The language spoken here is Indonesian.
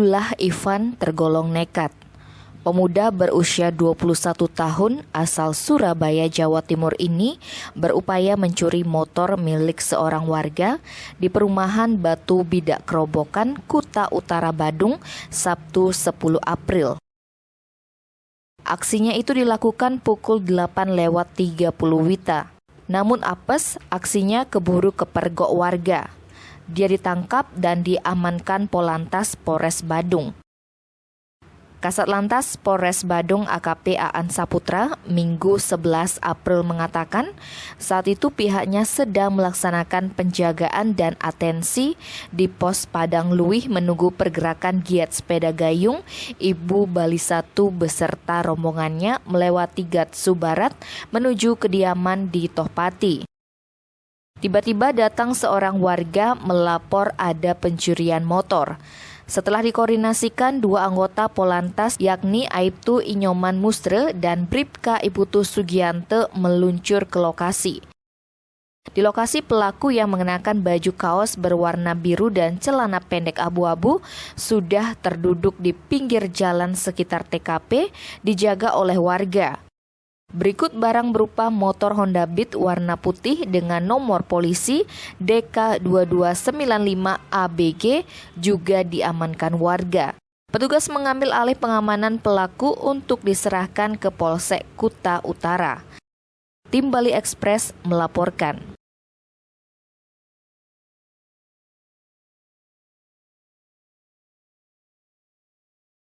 Abdullah Ivan tergolong nekat. Pemuda berusia 21 tahun asal Surabaya, Jawa Timur ini berupaya mencuri motor milik seorang warga di perumahan Batu Bidak Kerobokan, Kuta Utara, Badung, Sabtu 10 April. Aksinya itu dilakukan pukul 8:30 WITA. Namun apes, aksinya keburu kepergok warga. Dia ditangkap dan diamankan Polantas Polres Badung. Kasat Lantas Polres Badung AKP Aan Saputra Minggu 11 April mengatakan saat itu pihaknya sedang melaksanakan penjagaan dan atensi di pos Padang Luih menunggu pergerakan giat sepeda gayung Ibu Bali 1 beserta rombongannya melewati Gatsu Barat menuju kediaman di Tohpati. Tiba-tiba datang seorang warga melapor ada pencurian motor. Setelah dikoordinasikan, dua anggota Polantas yakni Aibtu Inyoman Mustre dan Bribka Iputu Sugiante meluncur ke lokasi. Di lokasi, pelaku yang mengenakan baju kaos berwarna biru dan celana pendek abu-abu sudah terduduk di pinggir jalan sekitar TKP dijaga oleh warga. Berikut barang berupa motor Honda Beat warna putih dengan nomor polisi DK2295ABG juga diamankan warga. Petugas mengambil alih pengamanan pelaku untuk diserahkan ke Polsek Kuta Utara. Tim Bali Express melaporkan.